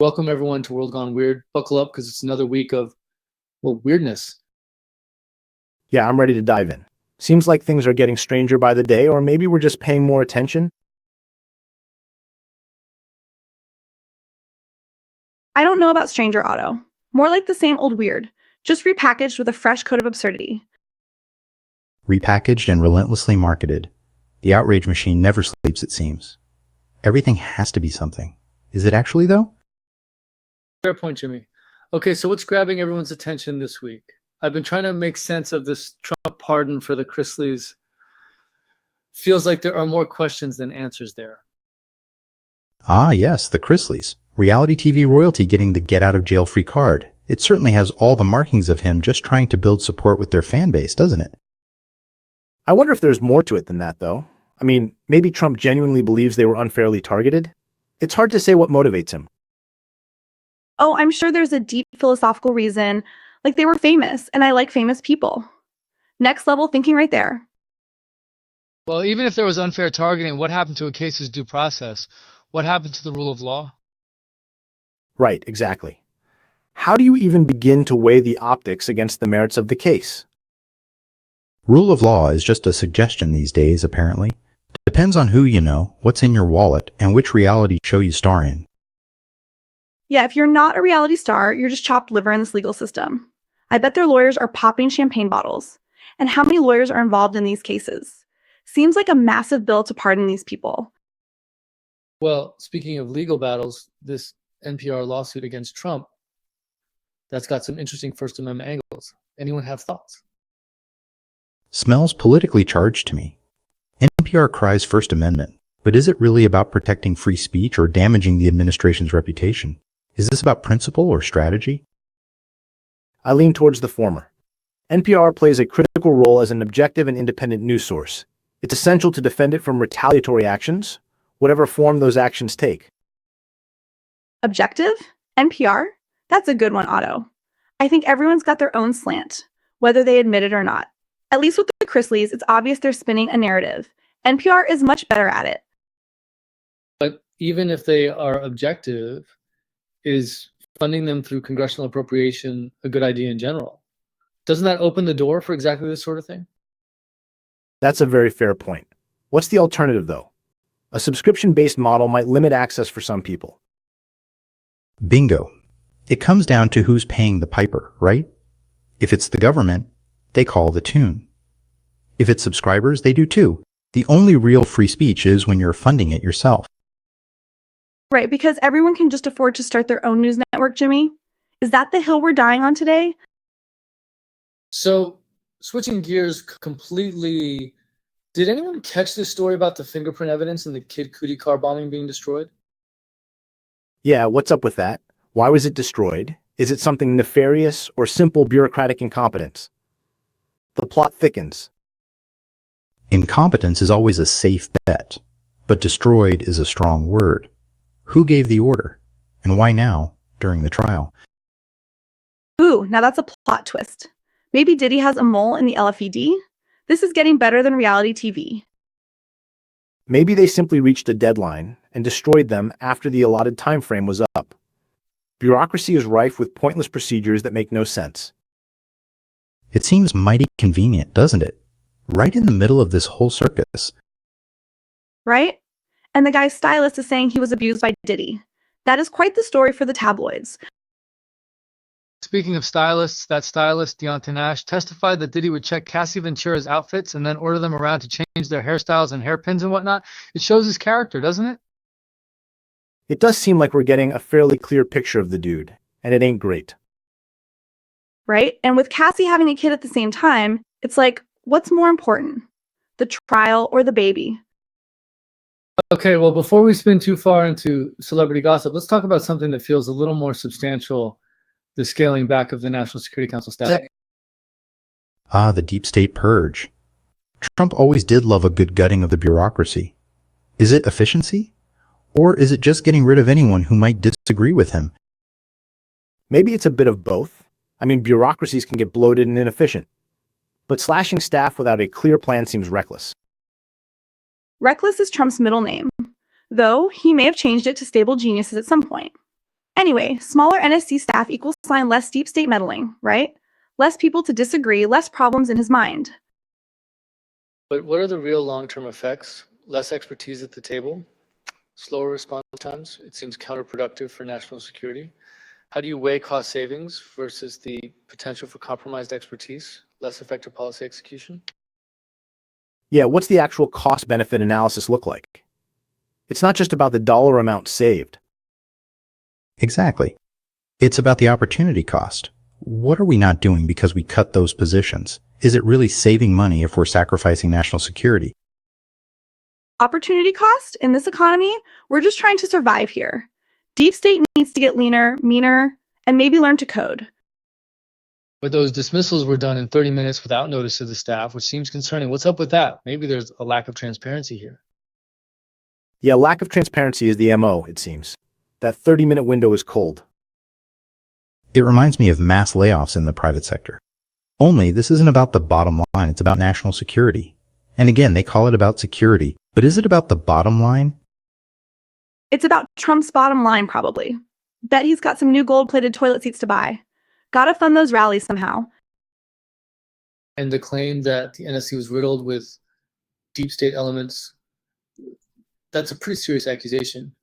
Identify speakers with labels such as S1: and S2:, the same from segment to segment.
S1: Welcome everyone to World Gone Weird. Buckle up because it's another week of, weirdness.
S2: Yeah, I'm ready to dive in. Seems like things are getting stranger by the day, or maybe we're just paying more attention.
S3: I don't know about Stranger Auto. More like the same old weird, just repackaged with a fresh coat of absurdity.
S4: Repackaged and relentlessly marketed. The outrage machine never sleeps, it seems. Everything has to be something. Is it actually, though?
S1: Fair point, Jimmy. Okay, so what's grabbing everyone's attention this week? I've been trying to make sense of this Trump pardon for the Chrisleys. Feels like there are more questions than answers there.
S4: Ah, yes, the Chrisleys. Reality TV royalty getting the get-out-of-jail-free card. It certainly has all the markings of him just trying to build support with their fan base, doesn't it?
S2: I wonder if there's more to it than that, though. I mean, maybe Trump genuinely believes they were unfairly targeted. It's hard to say what motivates him.
S3: Oh, I'm sure there's a deep philosophical reason, like they were famous, and I like famous people. Next level thinking right there.
S1: Well, even if there was unfair targeting, what happened to a case's due process? What happened to the rule of law?
S2: Right, exactly. How do you even begin to weigh the optics against the merits of the case?
S4: Rule of law is just a suggestion these days, apparently. Depends on who you know, what's in your wallet, and which reality show you star in.
S3: Yeah, if you're not a reality star, you're just chopped liver in this legal system. I bet their lawyers are popping champagne bottles. And how many lawyers are involved in these cases? Seems like a massive bill to pardon these people.
S1: Well, speaking of legal battles, this NPR lawsuit against Trump, that's got some interesting First Amendment angles. Anyone have thoughts?
S4: Smells politically charged to me. NPR cries First Amendment, but is it really about protecting free speech or damaging the administration's reputation? Is this about principle or strategy?
S2: I lean towards the former. NPR plays a critical role as an objective and independent news source. It's essential to defend it from retaliatory actions, whatever form those actions take.
S3: Objective? NPR? That's a good one, Otto. I think everyone's got their own slant, whether they admit it or not. At least with the Chrisleys, it's obvious they're spinning a narrative. NPR is much better at it.
S1: But even if they are objective, is funding them through congressional appropriation a good idea in general? Doesn't that open the door for exactly this sort of thing?
S2: That's a very fair point. What's the alternative, though? A subscription-based model might limit access for some people.
S4: Bingo. It comes down to who's paying the piper, right? If it's the government, they call the tune. If it's subscribers, they do too. The only real free speech is when you're funding it yourself.
S3: Right, because everyone can just afford to start their own news network, Jimmy. Is that the hill we're dying on today?
S1: So, switching gears completely, did anyone catch this story about the fingerprint evidence in the Kid Cudi car bombing being destroyed?
S2: Yeah, what's up with that? Why was it destroyed? Is it something nefarious or simple bureaucratic incompetence? The plot thickens.
S4: Incompetence is always a safe bet, but destroyed is a strong word. Who gave the order? And why now, during the trial?
S3: Ooh, now that's a plot twist. Maybe Diddy has a mole in the LFED? This is getting better than reality TV.
S2: Maybe they simply reached a deadline and destroyed them after the allotted time frame was up. Bureaucracy is rife with pointless procedures that make no sense.
S4: It seems mighty convenient, doesn't it? Right in the middle of this whole circus.
S3: Right? And the guy's stylist is saying he was abused by Diddy. That is quite the story for the tabloids.
S1: Speaking of stylists, that stylist, Deontay Nash, testified that Diddy would check Cassie Ventura's outfits and then order them around to change their hairstyles and hairpins and whatnot. It shows his character, doesn't it?
S2: It does seem like we're getting a fairly clear picture of the dude, and it ain't great.
S3: Right? And with Cassie having a kid at the same time, it's like, what's more important? The trial or the baby?
S1: Okay, well, before we spin too far into celebrity gossip, let's talk about something that feels a little more substantial, the scaling back of the National Security Council staff.
S4: Ah, the deep state purge. Trump always did love a good gutting of the bureaucracy. Is it efficiency? Or is it just getting rid of anyone who might disagree with him?
S2: Maybe it's a bit of both. I mean, bureaucracies can get bloated and inefficient. But slashing staff without a clear plan seems reckless.
S3: Reckless is Trump's middle name, though he may have changed it to stable geniuses at some point. Anyway, smaller NSC staff equals sign less deep state meddling, right? Less people to disagree, less problems in his mind.
S1: But what are the real long-term effects? Less expertise at the table, slower response times. It seems counterproductive for national security. How do you weigh cost savings versus the potential for compromised expertise, less effective policy execution?
S2: Yeah, what's the actual cost-benefit analysis look like? It's not just about the dollar amount saved.
S4: Exactly. It's about the opportunity cost. What are we not doing because we cut those positions? Is it really saving money if we're sacrificing national security?
S3: Opportunity cost? In this economy, we're just trying to survive here. Deep state needs to get leaner, meaner, and maybe learn to code.
S1: But those dismissals were done in 30 minutes without notice to the staff, which seems concerning. What's up with that? Maybe there's a lack of transparency here.
S2: Yeah, lack of transparency is the MO, it seems. That 30-minute window is cold.
S4: It reminds me of mass layoffs in the private sector. Only this isn't about the bottom line, it's about national security. And again, they call it about security, but is it about the bottom line?
S3: It's about Trump's bottom line, probably. Bet he's got some new gold-plated toilet seats to buy. Gotta fund those rallies somehow.
S1: And the claim that the NSC was riddled with deep state elements, that's a pretty serious accusation.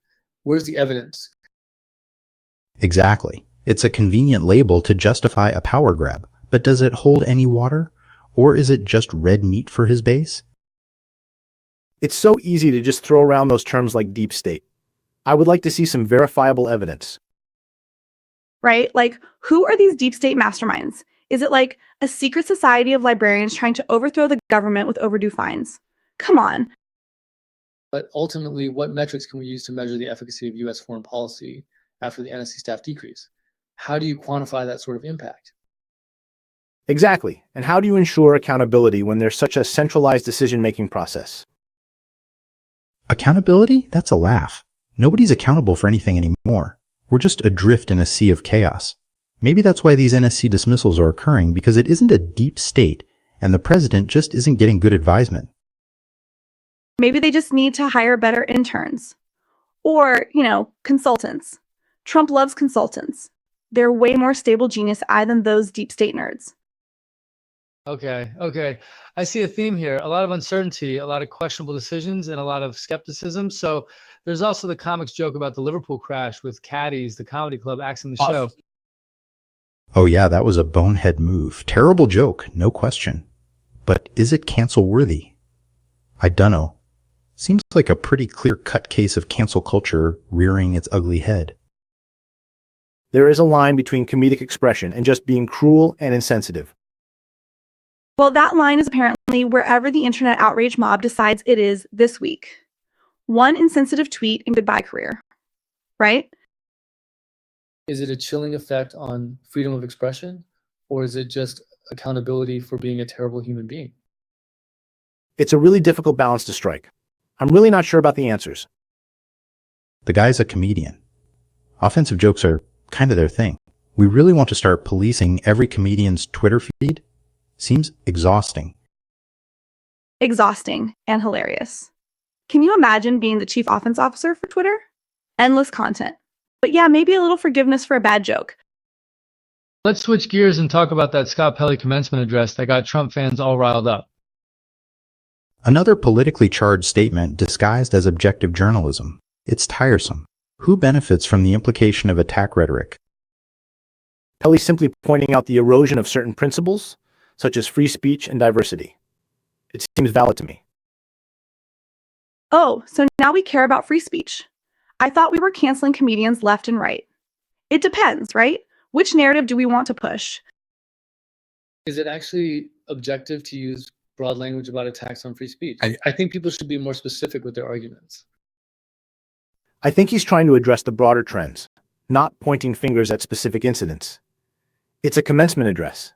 S1: Where's the evidence?
S4: Exactly. It's a convenient label to justify a power grab, but does it hold any water? Or is it just red meat for his base?
S2: It's so easy to just throw around those terms like deep state. I would like to see some verifiable evidence.
S3: Right? Like, who are these deep state masterminds? Is it like a secret society of librarians trying to overthrow the government with overdue fines? Come on.
S1: But ultimately, what metrics can we use to measure the efficacy of U.S. foreign policy after the NSC staff decrease? How do you quantify that sort of impact?
S2: Exactly. And how do you ensure accountability when there's such a centralized decision-making process?
S4: Accountability? That's a laugh. Nobody's accountable for anything anymore. We're just adrift in a sea of chaos. Maybe that's why these NSC dismissals are occurring, because it isn't a deep state, and the president just isn't getting good advisement.
S3: Maybe they just need to hire better interns. Or, consultants. Trump loves consultants. They're way more stable genius eye than those deep state nerds.
S1: Okay. I see a theme here. A lot of uncertainty, a lot of questionable decisions, and a lot of skepticism. So there's also the comics joke about the Liverpool crash with Caddies, the comedy club, axing the show.
S4: Oh yeah, that was a bonehead move. Terrible joke, no question. But is it cancel worthy? I dunno. Seems like a pretty clear-cut case of cancel culture rearing its ugly head.
S2: There is a line between comedic expression and just being cruel and insensitive.
S3: Well, that line is apparently wherever the internet outrage mob decides it is this week. One insensitive tweet and goodbye career. Right?
S1: Is it a chilling effect on freedom of expression, or is it just accountability for being a terrible human being?
S2: It's a really difficult balance to strike. I'm really not sure about the answers.
S4: The guy's a comedian. Offensive jokes are kind of their thing. We really want to start policing every comedian's Twitter feed? Seems exhausting.
S3: Exhausting and hilarious. Can you imagine being the chief offense officer for Twitter? Endless content. But yeah, maybe a little forgiveness for a bad joke.
S1: Let's switch gears and talk about that Scott Pelley commencement address that got Trump fans all riled up.
S4: Another politically charged statement disguised as objective journalism. It's tiresome. Who benefits from the implication of attack rhetoric?
S2: Pelley simply pointing out the erosion of certain principles, such as free speech and diversity. It seems valid to me.
S3: Oh, so now we care about free speech. I thought we were canceling comedians left and right. It depends, right? Which narrative do we want to push?
S1: Is it actually objective to use broad language about attacks on free speech? I think people should be more specific with their arguments.
S2: I think he's trying to address the broader trends, not pointing fingers at specific incidents. It's a commencement address.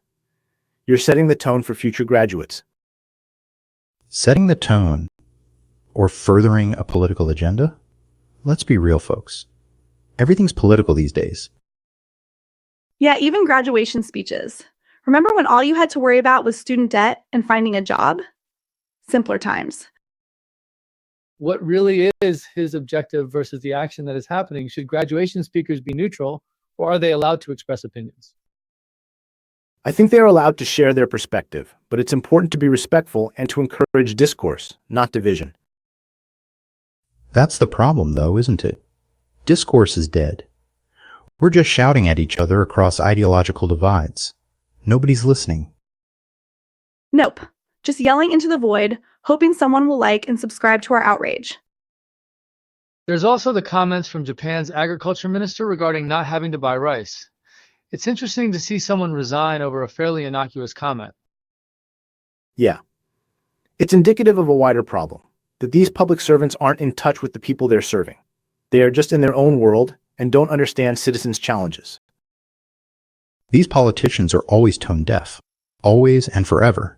S2: You're setting the tone for future graduates.
S4: Setting the tone or furthering a political agenda? Let's be real, folks. Everything's political these days.
S3: Yeah, even graduation speeches. Remember when all you had to worry about was student debt and finding a job? Simpler times.
S1: what really is his objective versus the action that is happening? Should graduation speakers be neutral, or are they allowed to express opinions?
S2: I think they are allowed to share their perspective, but it's important to be respectful and to encourage discourse, not division.
S4: That's the problem, though, isn't it? Discourse is dead. We're just shouting at each other across ideological divides. Nobody's listening.
S3: Nope. Just yelling into the void, hoping someone will like and subscribe to our outrage.
S1: There's also the comments from Japan's agriculture minister regarding not having to buy rice. It's interesting to see someone resign over a fairly innocuous comment.
S2: Yeah. It's indicative of a wider problem, that these public servants aren't in touch with the people they're serving. They are just in their own world and don't understand citizens' challenges.
S4: These politicians are always tone deaf. Always and forever.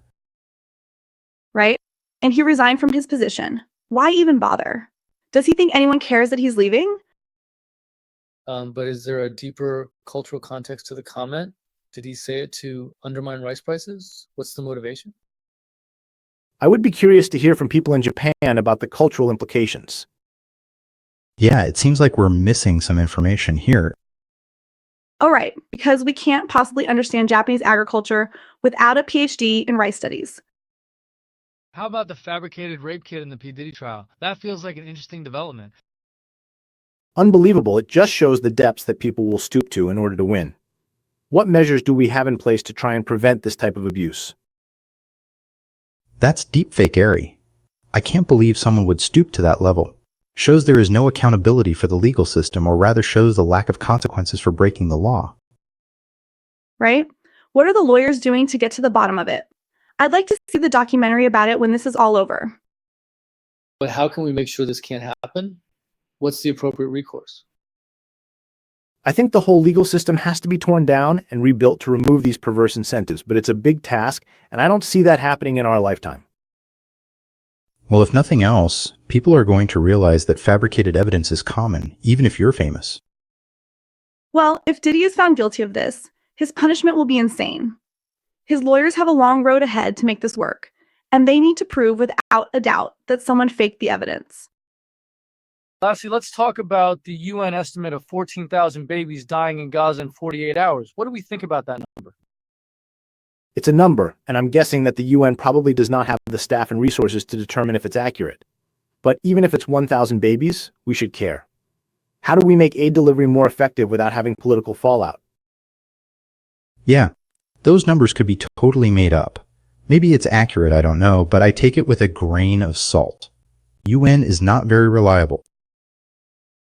S3: Right? And he resigned from his position. Why even bother? Does he think anyone cares that he's leaving?
S1: But is there a deeper cultural context to the comment? Did he say it to undermine rice prices? What's the motivation?
S2: I would be curious to hear from people in Japan about the cultural implications.
S4: Yeah, it seems like we're missing some information here.
S3: Oh, right, because we can't possibly understand Japanese agriculture without a PhD in rice studies.
S1: How about the fabricated rape kit in the P. Diddy trial? That feels like an interesting development.
S2: Unbelievable, it just shows the depths that people will stoop to in order to win. What measures do we have in place to try and prevent this type of abuse?
S4: That's deepfake-ary. I can't believe someone would stoop to that level. Shows there is no accountability for the legal system, or rather shows the lack of consequences for breaking the law.
S3: Right? What are the lawyers doing to get to the bottom of it? I'd like to see the documentary about it when this is all over.
S1: But how can we make sure this can't happen? What's the appropriate recourse?
S2: I think the whole legal system has to be torn down and rebuilt to remove these perverse incentives, but it's a big task, and I don't see that happening in our lifetime.
S4: Well, if nothing else, people are going to realize that fabricated evidence is common, even if you're famous.
S3: Well, if Diddy is found guilty of this, his punishment will be insane. His lawyers have a long road ahead to make this work, and they need to prove without a doubt that someone faked the evidence.
S1: Lastly, let's talk about the UN estimate of 14,000 babies dying in Gaza in 48 hours. What do we think about that number?
S2: It's a number, and I'm guessing that the UN probably does not have the staff and resources to determine if it's accurate. But even if it's 1,000 babies, we should care. How do we make aid delivery more effective without having political fallout?
S4: Yeah, those numbers could be totally made up. Maybe it's accurate, I don't know, but I take it with a grain of salt. UN is not very reliable.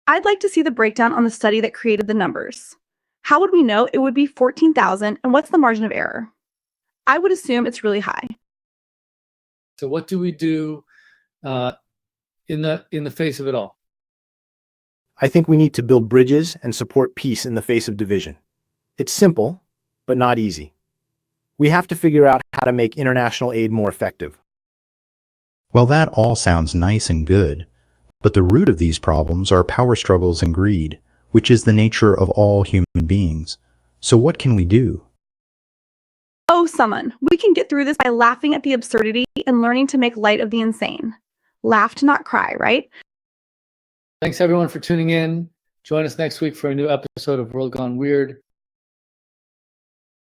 S3: I'd like to see the breakdown on the study that created the numbers. How would we know it would be 14,000, and what's the margin of error? I would assume it's really high.
S1: So what do we do in the face of it all?
S2: I think we need to build bridges and support peace in the face of division. It's simple, but not easy. We have to figure out how to make international aid more effective.
S4: Well, that all sounds nice and good, but the root of these problems are power struggles and greed, which is the nature of all human beings. So what can we do?
S3: Oh, someone, we can get through this by laughing at the absurdity and learning to make light of the insane. Laugh to not cry, right?
S1: Thanks everyone for tuning in. Join us next week for a new episode of World Gone Weird.